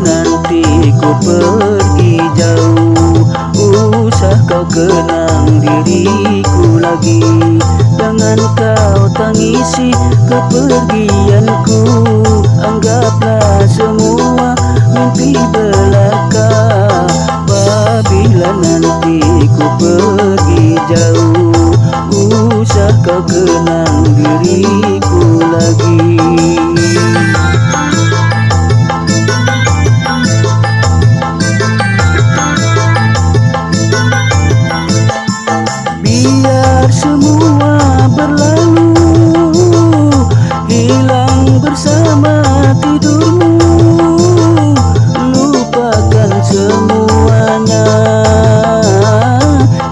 Nanti ku pergi jauh, usah kau kenang diriku lagi. Jangan kau tangisi kepergianku, anggaplah semua mimpi belaka. Apabila nanti ku pergi jauh, usah kau kenang diriku lagi. Semua berlalu, hilang bersama tidurmu. Lupakan semuanya,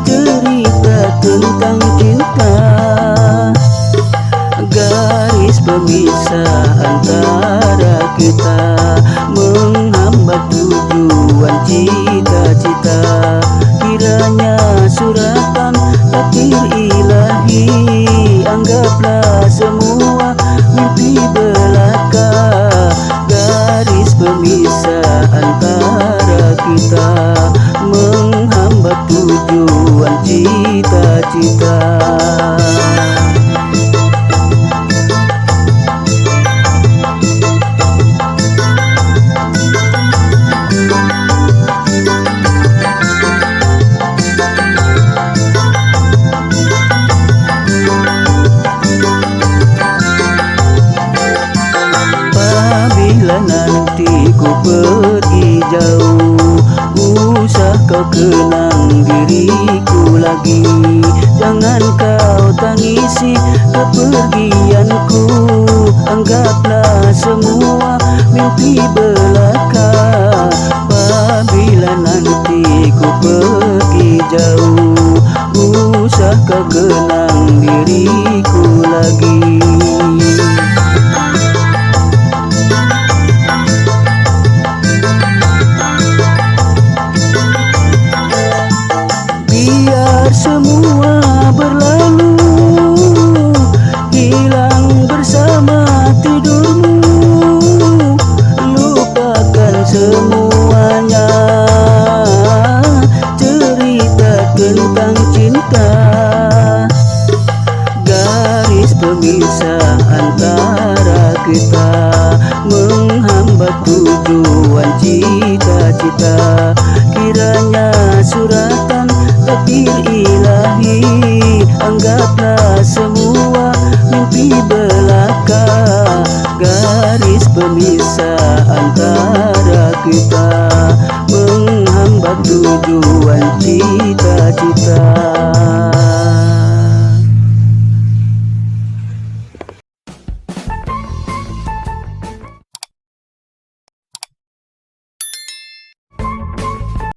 cerita tentang cinta. Garis pemisah antara kita menghambat tujuan cita-cita. Kiranya suratan takdir ilahi, anggaplah semua mimpi belaka. Garis pemisah antara kita menghambat tujuan cita-cita. Nanti ku pergi jauh, usah kau kenang diriku lagi. Jangan kau tangisi kepergianku, anggaplah semua mimpi belaka. Apabila nanti ku pergi jauh, usah kau kenang diriku lagi. Biar semua berlalu, hilang bersama tidurmu. Lupakan semuanya, cerita tentang cinta. Garis pemisah antara kita menghambat tujuan cita-cita. Kiranya suratan takdir ilahi, anggaplah semua mimpi belaka. Garis pemisah antara kita menghambat tujuan